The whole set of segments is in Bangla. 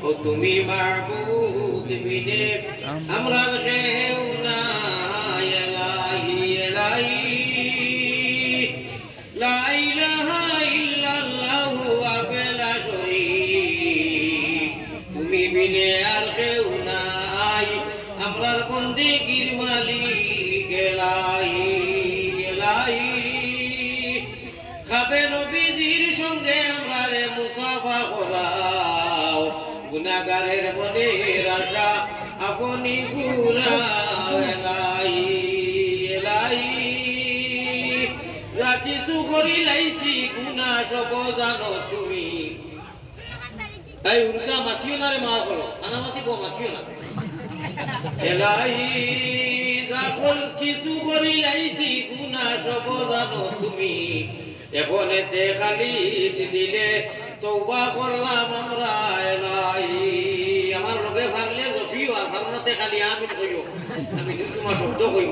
ও তুমি মাবুদ বিনে আমরার কেউ নাই ইলাহি ইলাহি লা ইলাহা ইল্লাল্লাহু ওয়াহদাহু লা শারীক তুমি বিনে আর কেউ নাই আমরার বন্দেগীর মালিক ইলাহি ইলাহি খাবে নবীজির সঙ্গে আমরারে মুসাফা করাও গুনাহগারের মনের আশা আপনি পুরাও ইলাহি ইলাহি যা কিছু করিলাইছি গুনাহ সব জানো তুমি তাই উল্কা মাথিও না রে মা বলো আনামাতি গো মাথিও না ইলাহি যা কিছু করিলাইছি গুনাহ সব জানো তুমি এখন এতে খালিস দিলে তওবা করলাম আমরা ইলাহি আমার লগে ভারলে জফিও আর ভারনাতে খালি আমিন কইও আমি তোমার শব্দ কইব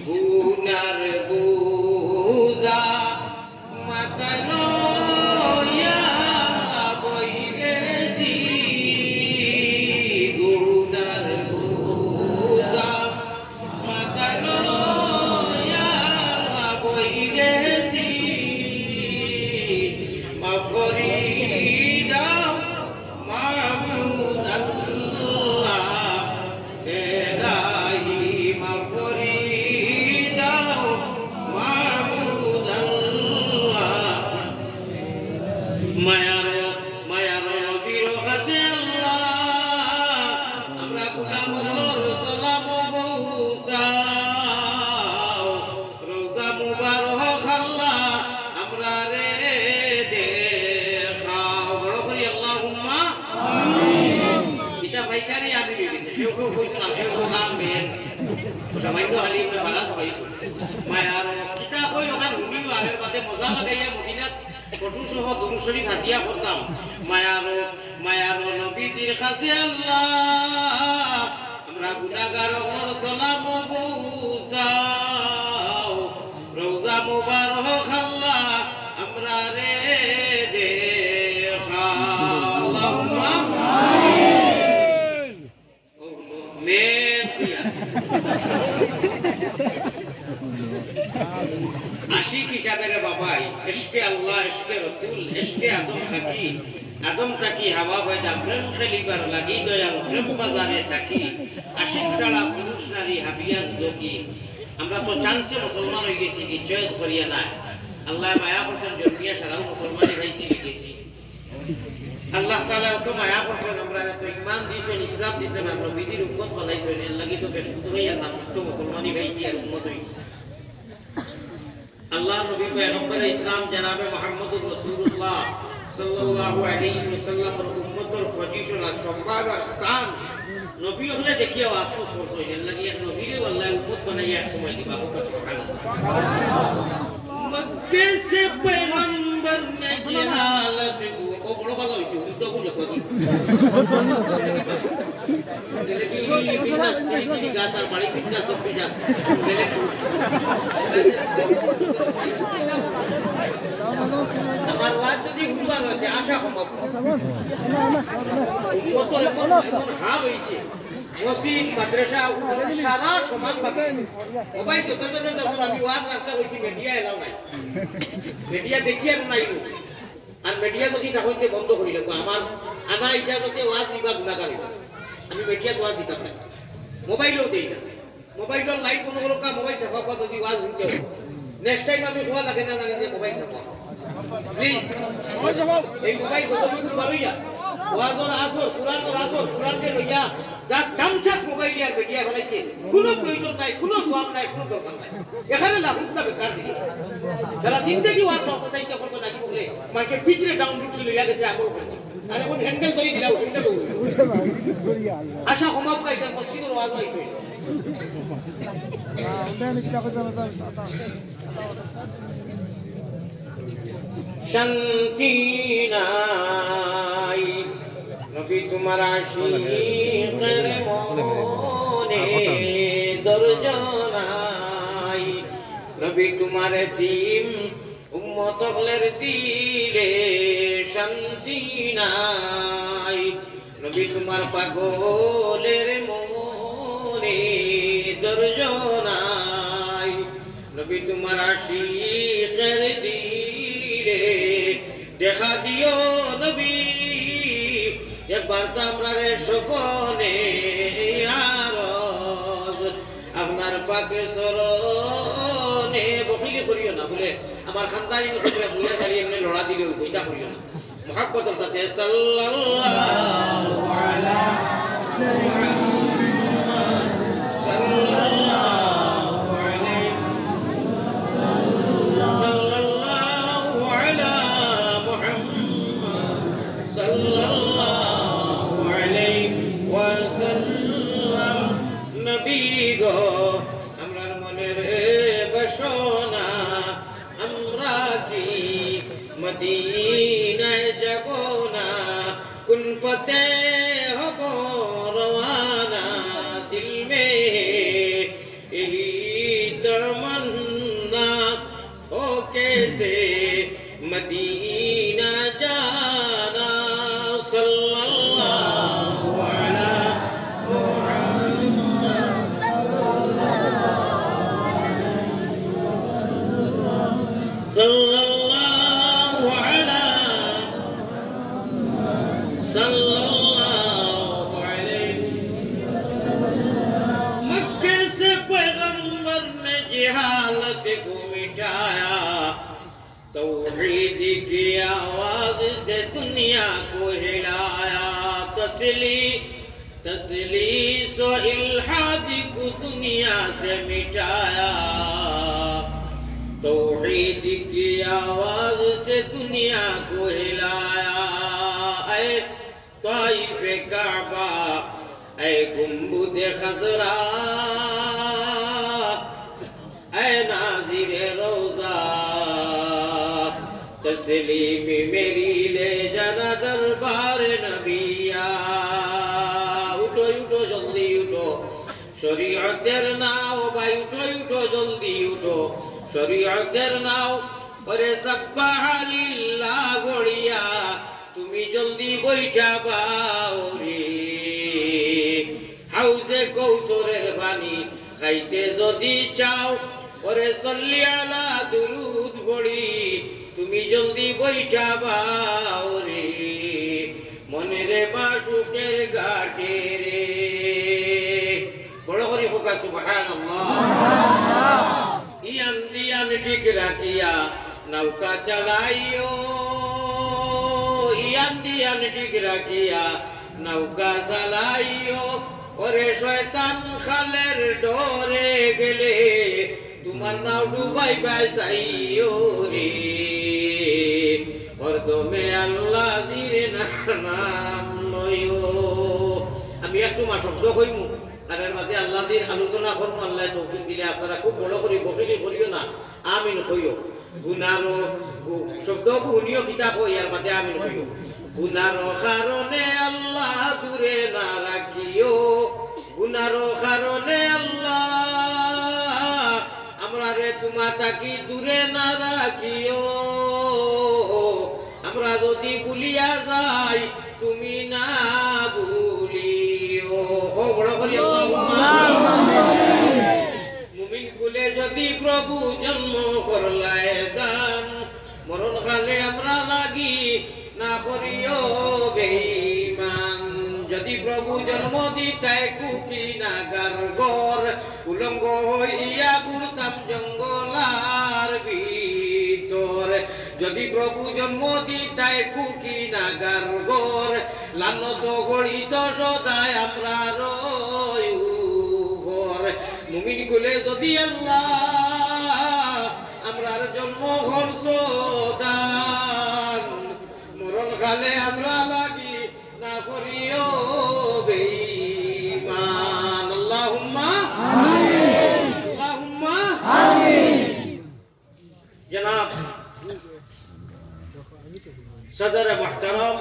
গুনার বুজা মাতানো ইয়া আল্লাহ বই গেছি গুনার বুজা মাতানো ইয়া আল্লাহ বই গেছি মাফ করি দাও মাবুদ আল্লাহ ইলাহি মাফ করি দাও মাবুদ আল্লাহ মায়ার নবীর কাছে আল্লাহ আমরা গোলামর সালাম পৌঁছাও রওজা মুবারক আল্লাহ আমরা রে দেখাও বড় করি আল্লাহুম্মা আমিন এটা ভাইকারি আমি লিখেছি কেউ কেউ কইছো না কেউ আমিন সবাই তো আলী মারাজ হইছো মায়ার কিতাব কই ওখান হুমিও আগের বাদে মজা লাগাইয়া মদিনাত ফটো সহ দুরূদ শরীফ হাদিয়া করতাম মায়ার নবীজির কাছে আল্লাহ আমরা গুনাহগারর সালাম পৌঁছাও রওজা মুবারক আল্লাহ আমরা রে দেখাও আল্লাহুম্মা আমিন মেন আশিক হিসাবে রে বাবাই ইশকে আল্লাহ ইশকে রাসূল ইশকে আদম থাকি হাওয়া পয়দা প্রেম খেলিবার লাগি দয়াল প্রেম বাজারে থাকি আশিক ছাড়া পুরুষ নারী হাবিয়াস দকি আমরা তো চান্সে মুসলমান হয়ে গেছি কি চয়েস করিয়া না আল্লাহ মায়া করছেন জন্মিয়া সারা মুসলমানি হয়েছি লিখেছি আল্লাহ তাআলা তো মায়া করছেন আমরা তো ঈমান দিয়েছেন ইসলাম দিয়েছেন আর নবীর উম্মত বানাইছেন এর লাগি তো বেশ হইয়া নাম তো মুসলমানি হয়েছি আর উম্মত হইছি আল্লাহ নবী পয়গম্বর ইসলাম জনাবে মুহাম্মদুর রাসূলুল্লাহ সাল্লাল্লাহু আলাইহি ওয়াসাল্লামের উম্মতের পজিশন আর সম্মান আর স্থান নবী হলে দেখিও আফসোস করছো এর লাগি এক নবীরে আল্লাহ উম্মত বানাইয়া এক সময় দিবা সুবহানাল্লাহ মক্কে সে পয়গম্বর নে জিহালত ও বড় ভালো হইছে উল্টো গুলো কই লেকি বিন্দাস থেকে গাতার বাড়ি বিন্দাস সব পিজা লেকি আমার ওয়াজ যদি হুবার হতে আশা কম কতরে কোন হা হইছে মসজিদ মাদ্রাসা সারা সমান ভাবে মোবাইল যতজন যখন আমি ওয়াজ রাখতে হইছি মিডিয়া এলাও নাই মিডিয়া দেখি আর নাই আর মিডিয়া যদি তাহলে বন্ধ করি লাগবো আমার আনা ইজাজতে ওয়াজ নিবা গুণাগারি আমি মিডিয়া ওয়াজ দিতাম না মোবাইলও দেই না মোবাইলের লাইট বন্ধ করো কা মোবাইল সাফা করা যদি ওয়াজ হইতে হয় নেক্সট টাইম আমি কোয়া লাগে না যে মোবাইল সাফা প্লিজ এই মোবাইল কত বিকুল বারইয়া ওয়াজর আসর কুরআনকে লইয়া যা তামসাক মোবাইল আর মিডিয়া ফলাইছে কোনো প্রয়োজন নাই কোনো সওয়াব নাই কোনো দরকার নাই এখানে লাহুল্লাহ বেকার দিই যারা জিন্দেগি ওয়াজ নষ্ট চাইতে করতে নাকি বলে মানুষের ভিতরে ডাউনলোড করে লইয়া গেছে আমল করতে আর এখন হ্যান্ডেল করে দিলাম হ্যান্ডেল আশা ক্ষমা পাইতে মসজিদের ওয়াজ হইতো শান্তি নাই নবী তোমার আশিকের মনে দরজ নাই নবী তোমার দিন উম্মত হলের দিলে শান্তি নাই নবী তোমার পাগলের মনে দর্জ নাই নবী তোমার আশিকের দিলে দেখা দিও নবী একবার তো আমরা রে সকলে আরজ আপনার পাকে চরণে বকিলি করিও না বলে আমার খানদানি নতুন বুয়ার গাড়ি এমনি লড়া দিলেও বইটা করিও না মহাব্বতের সাথে সাল্লাল্লাহু আলা মুহাম্মদ সাল্লাল্লাহু আলাইহি সাল্লাল্লাহু আলা মুহাম্মদ সাল্লাল্লাহু আলাইহি ওয়াসাল্লাম নবী গো আমরার মনের বাসনা আমরা কি মদিনায় যাব না কোন পথে হব রওয়ানা দিল মে यही तमन्ना हो कैसे मदीना जाना सल्लल्लाहु अला सल्लल्लाहु अला सल्लल्लाहु अलैहि मक्के से पैगंबर ने जिहालत को मिटाया तौहीद की आवाज से दुनिया को हिलाया तस्लीस व इल्हाद को दुनिया से मिटाया तौहीद की आवाज से दुनिया को हिलाया ऐ ताइफ काबा ऐ गुंबद खजरा ऐ नाज़िर रोजा तस्लीम मेरी ले जाना दरबार नबिया उठो उठो जल्दी उठो शरीयतेर नाव भाई उठो उठो जल्दी उठो শরীয়তের নাও ওরে সাব্বাহালিল্লাহ গড়িয়া তুমি জলদি বইটা বাও রে হাউজে কৌসরের পানি খাইতে যদি চাও ওরে সল্লি আলা দুরুদ পড়ি তুমি জলদি বইটা বাও রে মনেরে মাসুকের ঘাটে রে বড় করে হোক সুবহানাল্লাহ ইয়ান দিয়ান ঠিক রাখিয়া নৌকা চালাইও ইয়ান দিয়ান ঠিক রাখিয়া নৌকা চালাইও ওরে শয়তান খালের ডরে গেলে তোমার নাও ডুবাই বাইসাইও রে হরদমে আল্লাহ জিরে নাম লইও আমি একটু মা শব্দ কইমু তার মাঝে আল্লাহর আলোচনা করবো আল্লাহ তৌফিক দিলে আপনারা খুব বড় করে বকিলি করিও না আমিন কইও গুনারো শব্দ গুনিও কিতাব হই আর মাঝে আমিন কইও গুনারো কারণে আল্লাহ দূরে না রাখিও গুনারো কারণে আল্লাহ আমরা রে তোমা তাকি দূরে না রাখিও আমরা যদি ভুলিয়া যাই তুমি না ভুলিও বড় করি মুমিন কুলে যদি প্রভু জন্ম করলায় দান মরণ কালে আমরা লাগি না করিও বেঈমান যদি প্রভু জন্ম দিতায় কুকি নাগার গর উলঙ্গ হইয়া ঘুরতাম জঙ্গলার ভিতর যদি প্রভু জন্ম দিতায় কুকি নাগার গর লানত গড়িত সদায় আমরা রয়ুঘর মুমিন কুলে যদি আল্লাহ আমরার জন্ম খরচ দান মরণ কালে আমরা লাগি না করিও বেঈমান আল্লাহুম্মা আমিন আল্লাহুম্মা আমিন জনাব সদর মুহতারাম